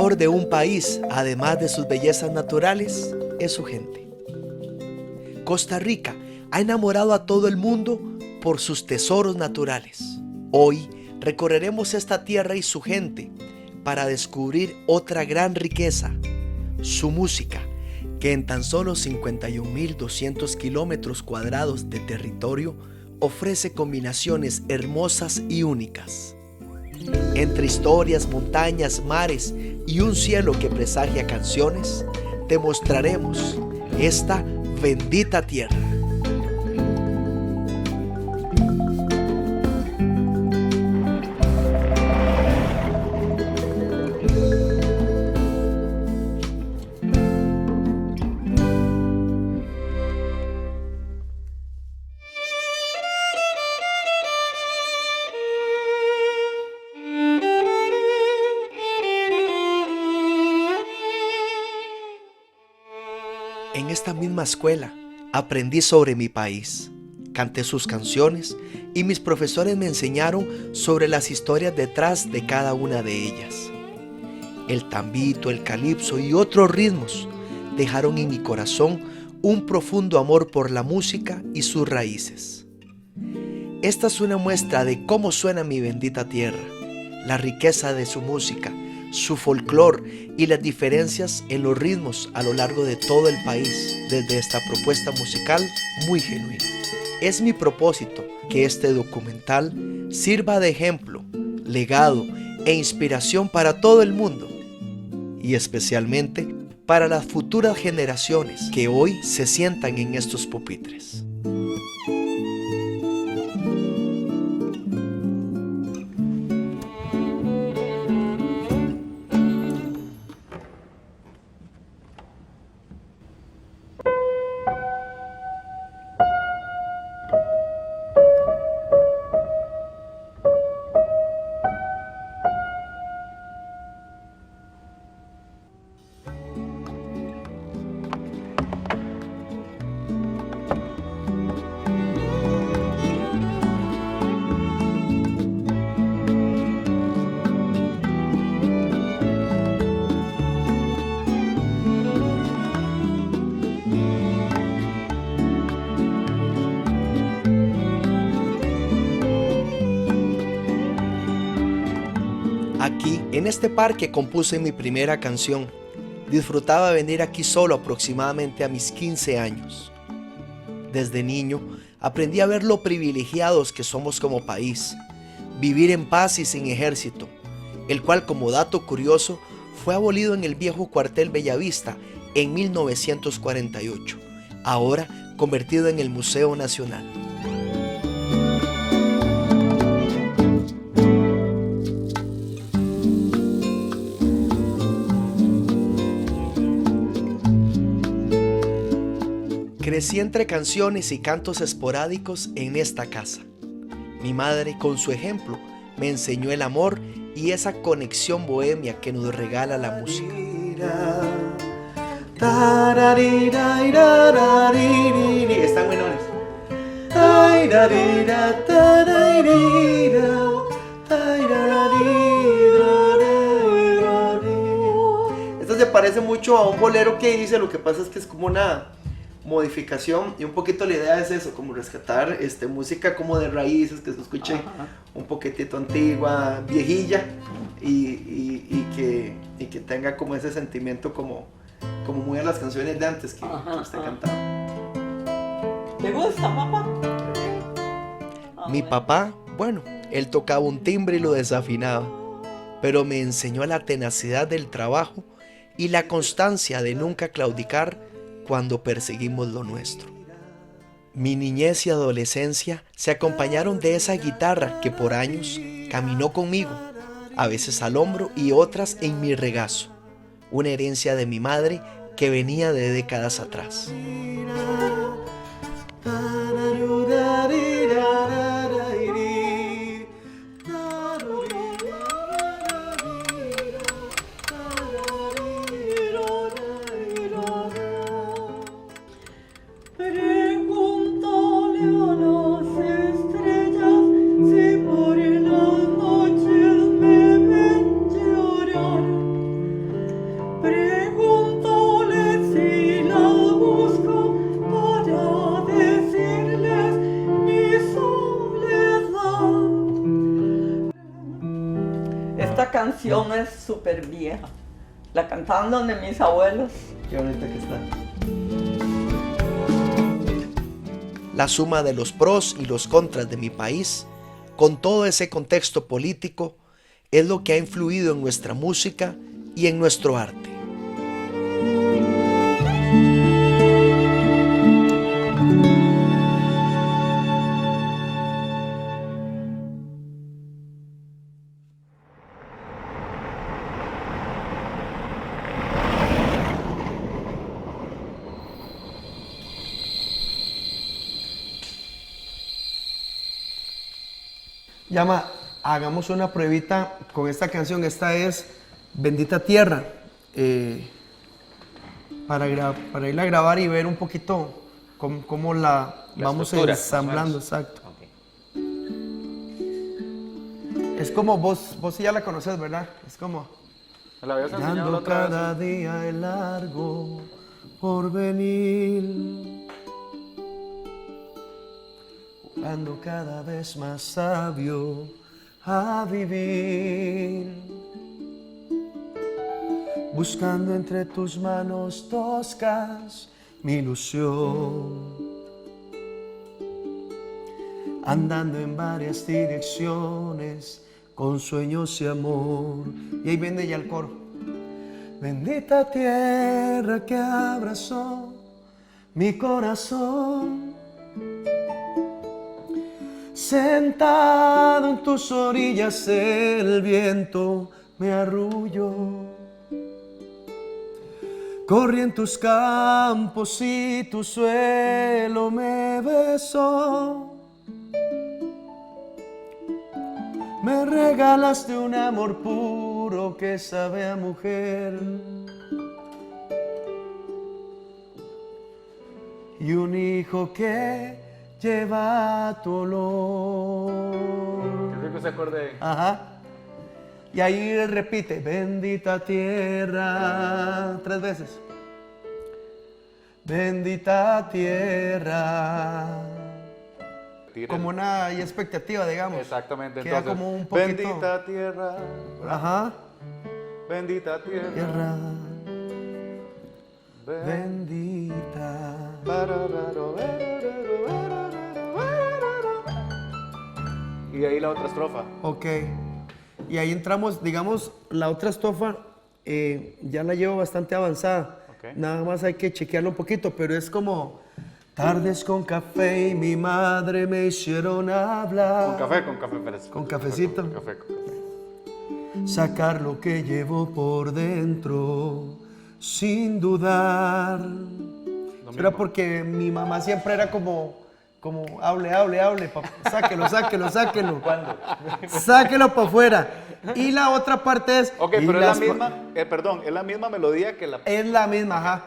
mejor de un país, además de sus bellezas naturales, es su gente. Costa Rica ha enamorado a todo el mundo por sus tesoros naturales. Hoy recorreremos esta tierra y su gente para descubrir otra gran riqueza, su música, que en tan solo 51.200 kilómetros cuadrados de territorio ofrece combinaciones hermosas y únicas. Entre historias, montañas, mares y un cielo que presagia canciones, te mostraremos esta bendita tierra. En esta misma escuela aprendí sobre mi país, canté sus canciones y mis profesores me enseñaron sobre las historias detrás de cada una de ellas. El tambito, el calipso y otros ritmos dejaron en mi corazón un profundo amor por la música y sus raíces. Esta es una muestra de cómo suena mi bendita tierra, la riqueza de su música, su folclore y las diferencias en los ritmos a lo largo de todo el país desde esta propuesta musical muy genuina. Es mi propósito que este documental sirva de ejemplo, legado e inspiración para todo el mundo y especialmente para las futuras generaciones que hoy se sientan en estos pupitres. Aquí, en este parque, compuse mi primera canción. Disfrutaba venir aquí solo aproximadamente a mis 15 años. Desde niño, aprendí a ver lo privilegiados que somos como país, vivir en paz y sin ejército, el cual, como dato curioso, fue abolido en el viejo cuartel Bellavista en 1948, ahora convertido en el Museo Nacional. Crecí entre canciones y cantos esporádicos en esta casa. Mi madre, con su ejemplo, me enseñó el amor y esa conexión bohemia que nos regala la música. Están menores. Esto se parece mucho a un bolero que hice, lo que pasa es que es como una modificación y un poquito la idea es eso, como rescatar música como de raíces, que se escuche un poquitito antigua, viejilla y que tenga como ese sentimiento como muy a las canciones de antes que usted cantaba. ¿Te gusta, papá? Mi papá, bueno, él tocaba un timbre y lo desafinaba, pero me enseñó la tenacidad del trabajo y la constancia de nunca claudicar cuando perseguimos lo nuestro. Mi niñez y adolescencia se acompañaron de esa guitarra que por años caminó conmigo, a veces al hombro y otras en mi regazo, una herencia de mi madre que venía de décadas atrás. canción es súper vieja. La cantaban donde mis abuelos. Qué bonita que está. La suma de los pros y los contras de mi país, con todo ese contexto político, es lo que ha influido en nuestra música y en nuestro arte. Llama, hagamos una pruebita con esta canción. Esta es Bendita Tierra. Para irla a grabar y ver un poquito cómo la vamos ensamblando. Exacto. Okay. Es como vos sí ya la conoces, ¿verdad? Es como... ¿Me la habías enseñado la Dando otra cada vez? día el largo porvenir, jugando cada vez más sabio a vivir, buscando entre tus manos toscas mi ilusión, andando en varias direcciones con sueños y amor. Y ahí viene ya el coro. Bendita tierra que abrazó mi corazón, sentado en tus orillas el viento me arrulló, corrí en tus campos y tu suelo me besó. Me regalaste un amor puro que sabe a mujer y un hijo que lleva tu olor. Qué rico ese acorde. Ajá. Y ahí repite, bendita tierra, 3 veces. Bendita tierra. Como una expectativa, digamos. Exactamente. Queda Entonces, como un poquito. bendita tierra. Ajá. Bendita tierra. Tierra. Ben- Bendita. Y ahí la otra estrofa. Ok. Y ahí entramos, digamos, la otra estrofa ya la llevo bastante avanzada. Ok. Nada más hay que chequearlo un poquito, pero es como tardes con café y mi madre me hicieron hablar. Con café, Pérez. Con cafecito. Con café. Sacar lo que llevo por dentro sin dudar. Era porque mi mamá siempre era como hable, papá. Sáquelo. ¿Cuándo? Sáquelo para afuera. Y la otra parte es... Ok, y pero es la las pa- misma, perdón, es la misma melodía que la... Es la misma, ajá.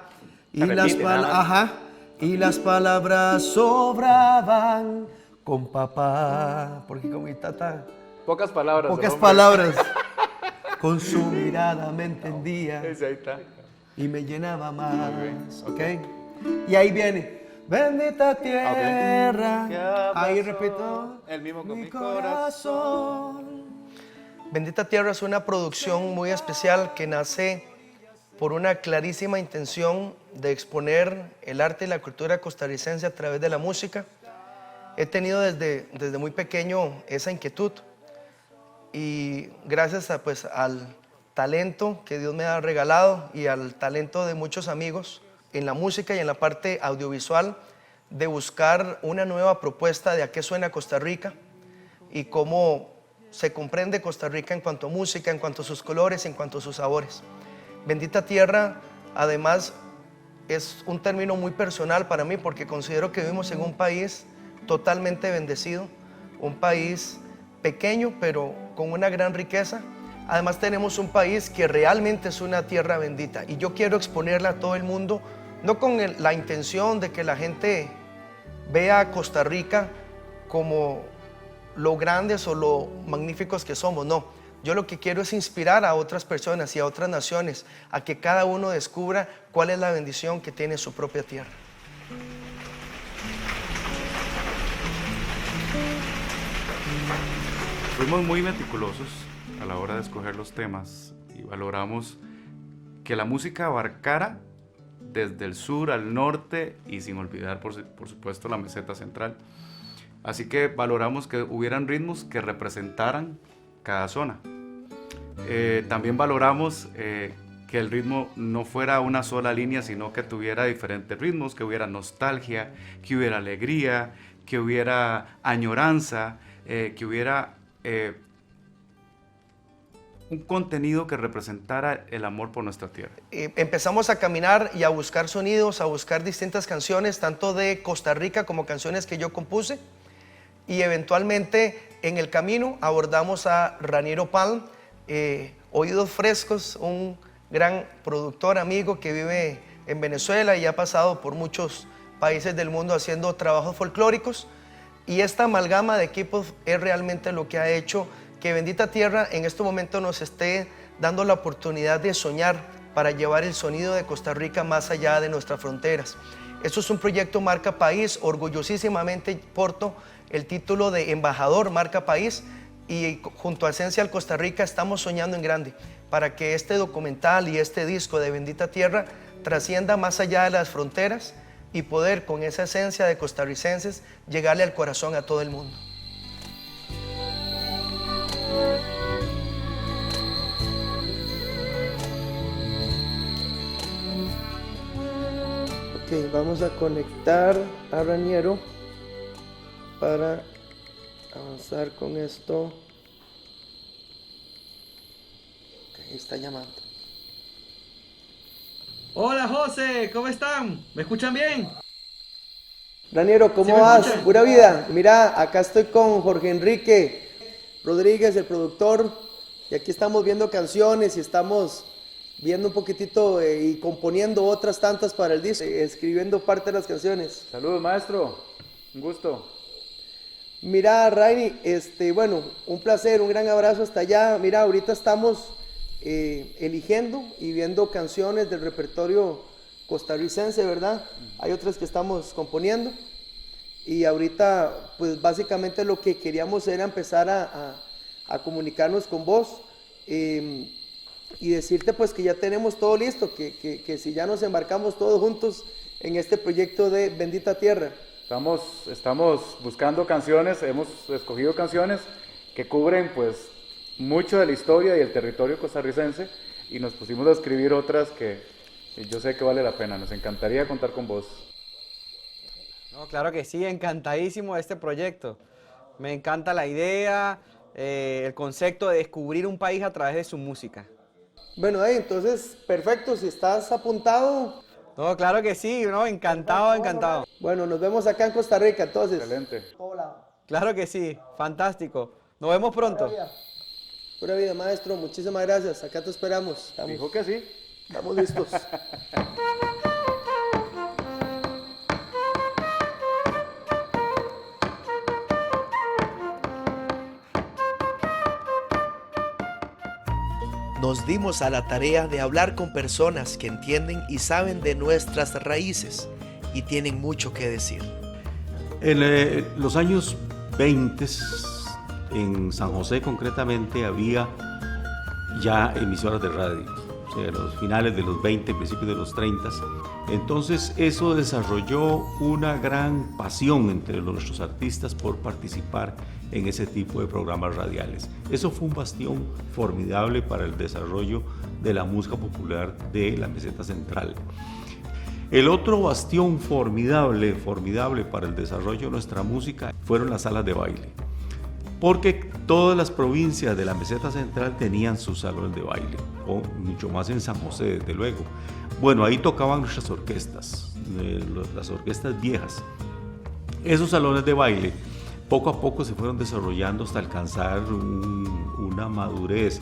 Y Se las, repite, nada más. ajá. Y las palabras sobraban con papá. Porque con mi tata... Pocas palabras. Pocas hombre. palabras. Con su mirada me entendía. Ese, ahí está. Y me llenaba más, Ok. ¿ok? Y ahí viene, bendita tierra, Que abrazó ahí repito, el mismo con mi corazón. Bendita Tierra es una producción muy especial que nace por una clarísima intención de exponer el arte y la cultura costarricense a través de la música. He tenido desde muy pequeño esa inquietud y gracias al talento que Dios me ha regalado y al talento de muchos amigos en la música y en la parte audiovisual, de buscar una nueva propuesta de a qué suena Costa Rica y cómo se comprende Costa Rica en cuanto a música, en cuanto a sus colores, en cuanto a sus sabores. Bendita Tierra, además, es un término muy personal para mí porque considero que vivimos en un país totalmente bendecido, un país pequeño pero con una gran riqueza. Además tenemos un país que realmente es una tierra bendita y yo quiero exponerla a todo el mundo, no con la intención de que la gente vea a Costa Rica como lo grandes o lo magníficos que somos, no. Yo lo que quiero es inspirar a otras personas y a otras naciones a que cada uno descubra cuál es la bendición que tiene su propia tierra. Fuimos muy meticulosos a la hora de escoger los temas y valoramos que la música abarcara desde el sur al norte y sin olvidar, por supuesto, la meseta central. Así que valoramos que hubieran ritmos que representaran cada zona. También valoramos que el ritmo no fuera una sola línea, sino que tuviera diferentes ritmos, que hubiera nostalgia, que hubiera alegría, que hubiera añoranza, que hubiera un contenido que representara el amor por nuestra tierra. Empezamos a caminar y a buscar sonidos, a buscar distintas canciones, tanto de Costa Rica como canciones que yo compuse. Y eventualmente en el camino abordamos a Raniero Palm, Oídos Frescos, un gran productor amigo que vive en Venezuela y ha pasado por muchos países del mundo haciendo trabajos folclóricos. Y esta amalgama de equipos es realmente lo que ha hecho que Bendita Tierra en este momento nos esté dando la oportunidad de soñar para llevar el sonido de Costa Rica más allá de nuestras fronteras. Esto es un proyecto Marca País, orgullosísimamente porto el título de embajador Marca País, y junto a Esencial Costa Rica estamos soñando en grande para que este documental y este disco de Bendita Tierra trascienda más allá de las fronteras y poder con esa esencia de costarricenses llegarle al corazón a todo el mundo. Ok, vamos a conectar a Raniero para avanzar con esto. Ok, está llamando. Hola José, ¿cómo están? ¿Me escuchan bien? Raniero, ¿cómo ¿Sí me vas? escuchan? Pura vida. Mira, acá estoy con Jorge Enrique Rodríguez, el productor, y aquí estamos viendo canciones y estamos viendo un poquitito y componiendo otras tantas para el disco, escribiendo parte de las canciones. Saludos, maestro. Un gusto. Mira, Rainy, bueno, un placer, un gran abrazo hasta allá. Mira, ahorita estamos eligiendo y viendo canciones del repertorio costarricense, ¿verdad? Hay otras que estamos componiendo y ahorita, pues básicamente lo que queríamos era empezar a comunicarnos con vos y decirte pues que ya tenemos todo listo, que si ya nos embarcamos todos juntos en este proyecto de Bendita Tierra. Estamos buscando canciones, hemos escogido canciones que cubren pues mucho de la historia y el territorio costarricense y nos pusimos a escribir otras que yo sé que vale la pena. Nos encantaría contar con vos. No, claro que sí, encantadísimo de este proyecto. Me encanta la idea, el concepto de descubrir un país a través de su música. Bueno, entonces, perfecto, si estás apuntado. No, claro que sí, no, encantado, encantado. Bueno, nos vemos acá en Costa Rica, entonces. Excelente. Hola. Claro que sí, fantástico. Nos vemos pronto. Pura vida, maestro, muchísimas gracias. Acá te esperamos. Dijo que sí. Estamos listos. Nos dimos a la tarea de hablar con personas que entienden y saben de nuestras raíces y tienen mucho que decir. En los años 20, en San José concretamente, había ya emisoras de radio, o sea, los finales de los 20, principios de los 30. Entonces eso desarrolló una gran pasión entre nuestros artistas por participar en ese tipo de programas radiales. Eso fue un bastión formidable para el desarrollo de la música popular de la meseta central. El otro bastión formidable para el desarrollo de nuestra música fueron las salas de baile, porque todas las provincias de la meseta central tenían sus salones de baile, o mucho más en San José, desde luego. Bueno, ahí tocaban nuestras orquestas, las orquestas viejas. Esos salones de baile poco a poco se fueron desarrollando hasta alcanzar una madurez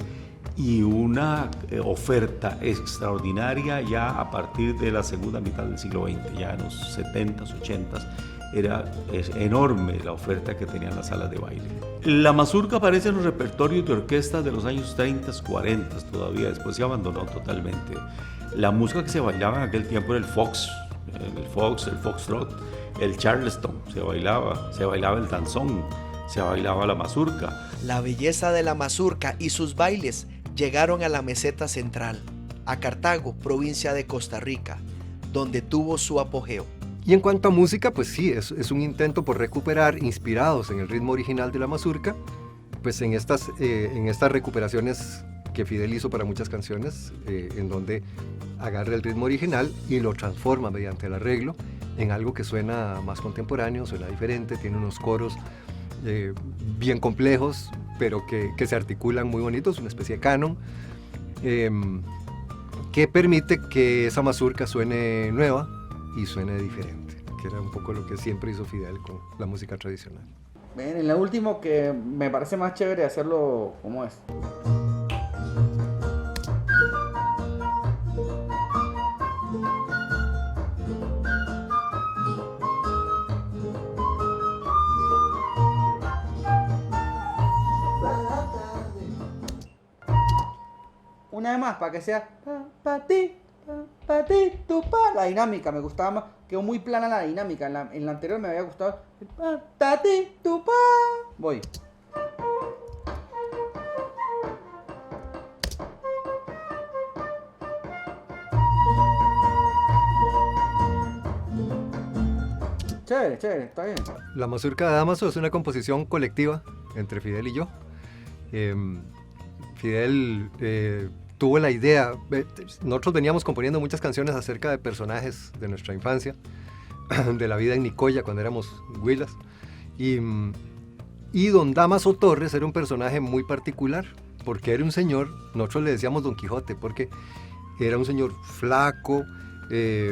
y una oferta extraordinaria ya a partir de la segunda mitad del siglo XX, ya en los 70s, 80s. Es enorme la oferta que tenían las salas de baile. La mazurca aparece en los repertorios de orquestas de los años 30, 40 todavía, después se abandonó totalmente. La música que se bailaba en aquel tiempo era el foxtrot, el charleston, se bailaba el danzón, se bailaba la mazurca. La belleza de la mazurca y sus bailes llegaron a la meseta central, a Cartago, provincia de Costa Rica, donde tuvo su apogeo. Y en cuanto a música, pues sí, es un intento por recuperar, inspirados en el ritmo original de la mazurca, pues en estas recuperaciones que Fidel hizo para muchas canciones, en donde agarra el ritmo original y lo transforma mediante el arreglo en algo que suena más contemporáneo, suena diferente, tiene unos coros bien complejos, pero que se articulan muy bonitos, una especie de canon, que permite que esa mazurca suene nueva y suene diferente, que era un poco lo que siempre hizo Fidel con la música tradicional. Ven, en lo último que me parece más chévere hacerlo como es. Una vez más, para que sea pa ti, tu pa. La dinámica me gustaba más, quedó muy plana la dinámica. En la anterior me había gustado pa ti, tu pa. Voy. Chévere, chévere, está bien. La mazurca de Dámaso es una composición colectiva entre Fidel y yo. Fidel tuvo la idea, nosotros veníamos componiendo muchas canciones acerca de personajes de nuestra infancia, de la vida en Nicoya cuando éramos huilas, y don Dámaso Torres era un personaje muy particular, porque era un señor, nosotros le decíamos Don Quijote, porque era un señor flaco,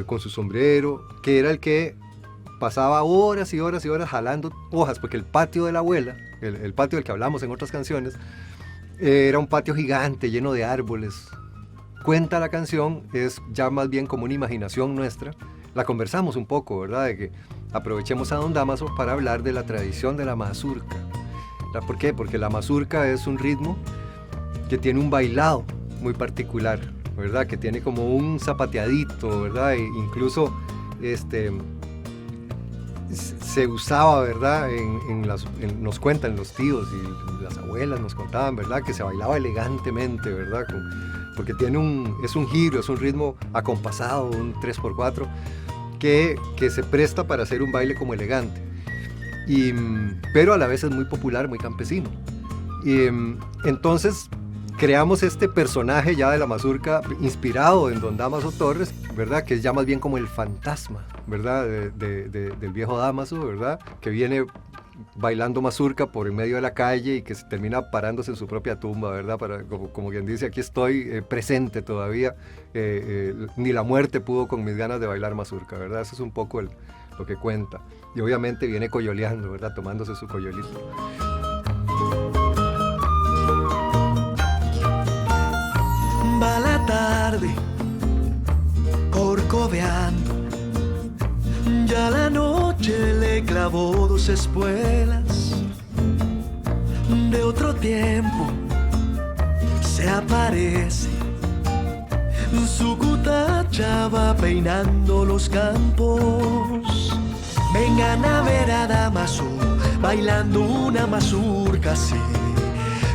con su sombrero, que era el que pasaba horas y horas y horas jalando hojas, porque el patio de la abuela, el patio del que hablamos en otras canciones, era un patio gigante lleno de árboles. Cuenta la canción, es ya más bien como una imaginación nuestra. La conversamos un poco, ¿verdad? De que aprovechemos a don Dámaso para hablar de la tradición de la mazurca. ¿Por qué? Porque la mazurca es un ritmo que tiene un bailado muy particular, ¿verdad? Que tiene como un zapateadito, ¿verdad? E incluso se usaba, ¿verdad? Nos cuentan los tíos y las abuelas nos contaban, ¿verdad? Que se bailaba elegantemente, ¿verdad? Porque es un giro, es un ritmo acompasado, un 3x4, que se presta para hacer un baile como elegante. Pero a la vez es muy popular, muy campesino. Entonces creamos este personaje ya de la mazurca inspirado en don Dámaso Torres, ¿verdad? Que es ya más bien como el fantasma, ¿verdad? Del viejo Dámaso, ¿verdad? Que viene bailando mazurca por en medio de la calle y que se termina parándose en su propia tumba, ¿verdad? Como quien dice, aquí estoy presente todavía, ni la muerte pudo con mis ganas de bailar mazurca, ¿verdad? Eso es un poco lo que cuenta. Y obviamente viene coyoleando, ¿verdad? Tomándose su coyolito. Va la tarde, corcoveando, ya la noche le clavó 2 espuelas. De otro tiempo se aparece, su cutacha va peinando los campos. Vengan a ver a Dámaso bailando una mazurca así,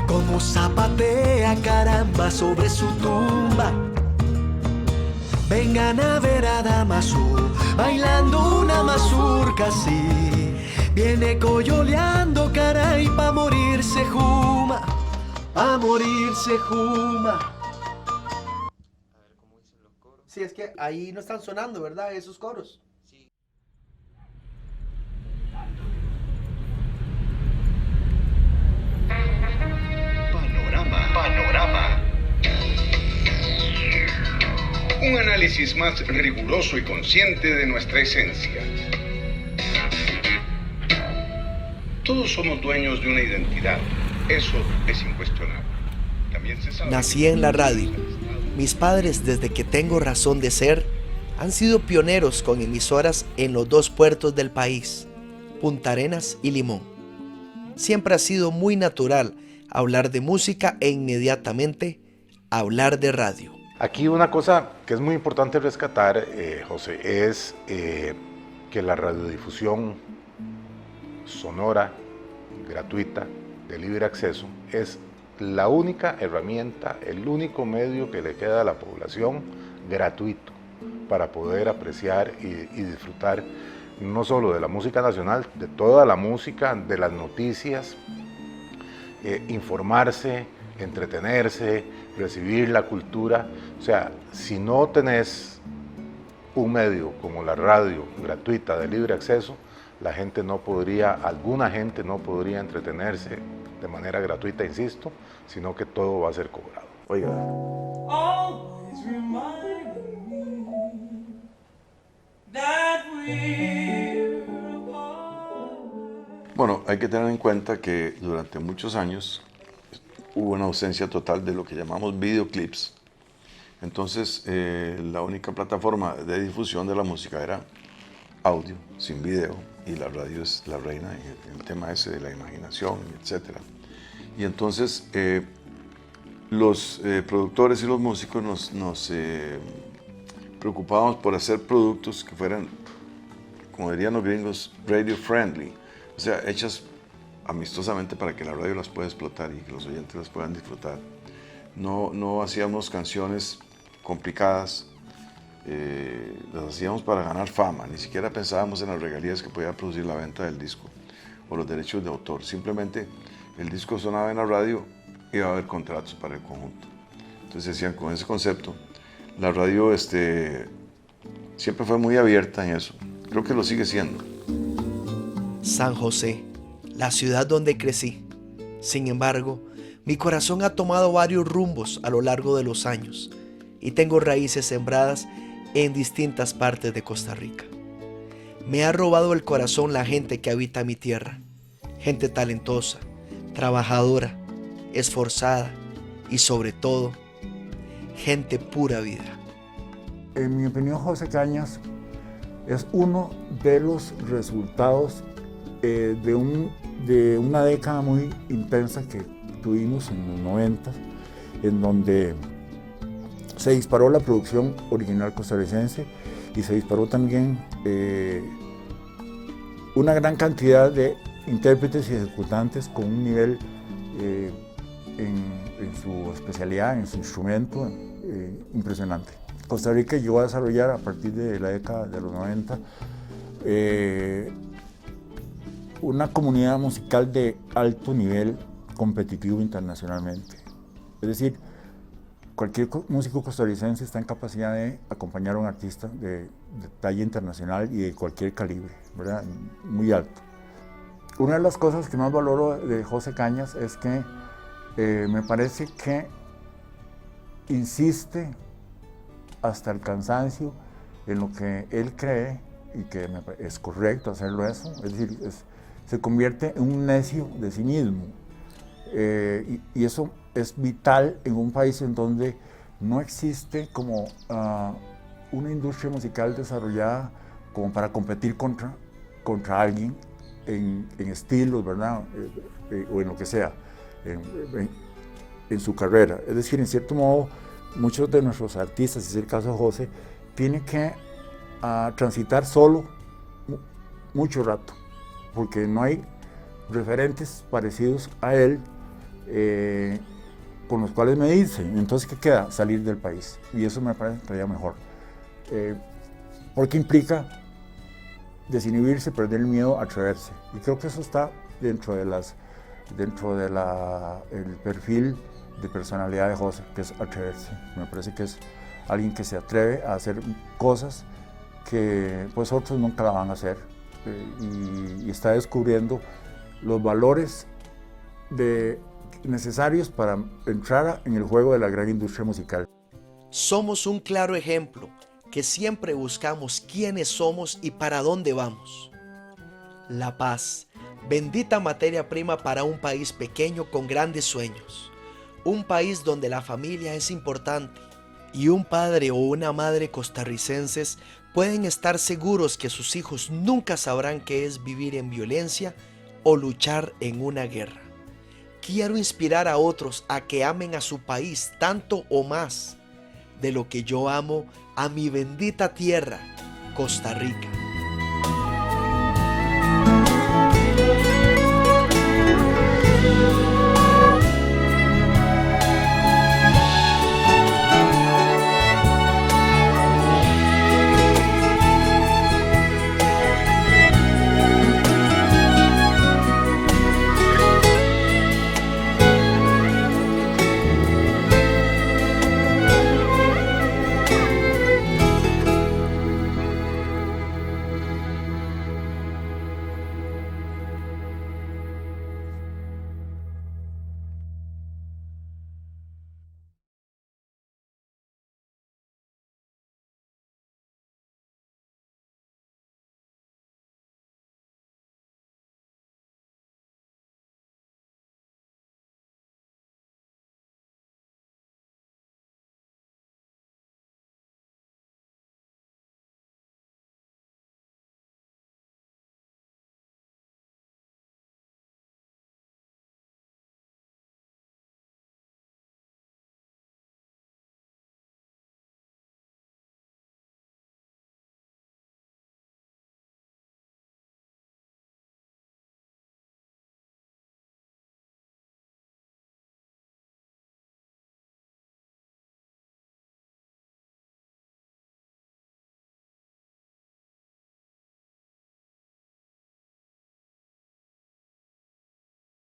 como zapatea caramba sobre su tumba. Vengan a ver a Dámaso bailando una mazurca así, viene coyoleando caray pa' morirse juma, pa' morirse juma. Sí, es que ahí no están sonando, ¿verdad? Esos coros. Panorama. Un análisis más riguroso y consciente de nuestra esencia. Todos somos dueños de una identidad. Eso es incuestionable. También se sabe. Nací en la radio. Mis padres, desde que tengo razón de ser, han sido pioneros con emisoras en los 2 puertos del país, Punta Arenas y Limón. Siempre ha sido muy natural hablar de música e inmediatamente hablar de radio. Aquí una cosa que es muy importante rescatar, José, es que la radiodifusión sonora gratuita, de libre acceso, es la única herramienta, el único medio que le queda a la población gratuito para poder apreciar y disfrutar no solo de la música nacional, de toda la música, de las noticias, informarse, entretenerse, recibir la cultura. O sea, si no tenés un medio como la radio gratuita de libre acceso, alguna gente no podría entretenerse de manera gratuita, insisto, sino que todo va a ser cobrado. Oiga. Bueno, hay que tener en cuenta que durante muchos años hubo una ausencia total de lo que llamamos videoclips. Entonces, la única plataforma de difusión de la música era audio, sin video, y la radio es la reina en el tema ese de la imaginación, etc. Y entonces, los productores y los músicos nos preocupábamos por hacer productos que fueran, como dirían los gringos, radio friendly, o sea, hechas amistosamente para que la radio las pueda explotar y que los oyentes las puedan disfrutar. No hacíamos canciones complicadas, las hacíamos para ganar fama, ni siquiera pensábamos en las regalías que podía producir la venta del disco o los derechos de autor. Simplemente el disco sonaba en la radio y iba a haber contratos para el conjunto. Entonces decían, con ese concepto, la radio siempre fue muy abierta en eso. Creo que lo sigue siendo. San José, la ciudad donde crecí. Sin embargo, mi corazón ha tomado varios rumbos a lo largo de los años y tengo raíces sembradas en distintas partes de Costa Rica. Me ha robado el corazón la gente que habita mi tierra, gente talentosa, trabajadora, esforzada y sobre todo, gente pura vida. En mi opinión, José Cañas es uno de los resultados de una década muy intensa que tuvimos en los 90, en donde se disparó la producción original costarricense y se disparó también una gran cantidad de intérpretes y ejecutantes con un nivel en su especialidad, en su instrumento, impresionante. Costa Rica llegó a desarrollar a partir de la década de los 90 una comunidad musical de alto nivel competitivo internacionalmente. Es decir, cualquier músico costarricense está en capacidad de acompañar a un artista de talla internacional y de cualquier calibre, ¿verdad? Muy alto. Una de las cosas que más valoro de José Cañas es que me parece que insiste hasta el cansancio en lo que él cree y que es correcto hacerlo eso, es decir, se convierte en un necio de sí mismo. Y eso es vital en un país en donde no existe como una industria musical desarrollada como para competir contra alguien en estilos, ¿verdad? O en lo que sea, en su carrera. Es decir, en cierto modo, muchos de nuestros artistas, y es el caso de José, tienen que transitar solo mucho rato, porque no hay referentes parecidos a él con los cuales medirse. Entonces, ¿qué queda? Salir del país. Y eso me parece todavía mejor. Porque implica desinhibirse, perder el miedo, atreverse. Y creo que eso está dentro del perfil de personalidad de José, que es atreverse. Me parece que es alguien que se atreve a hacer cosas que pues otros nunca la van a hacer. Y está descubriendo los valores necesarios para entrar en el juego de la gran industria musical. Somos un claro ejemplo que siempre buscamos quiénes somos y para dónde vamos. La paz, bendita materia prima para un país pequeño con grandes sueños. Un país donde la familia es importante y un padre o una madre costarricenses pueden estar seguros que sus hijos nunca sabrán qué es vivir en violencia o luchar en una guerra. Quiero inspirar a otros a que amen a su país tanto o más de lo que yo amo a mi bendita tierra, Costa Rica.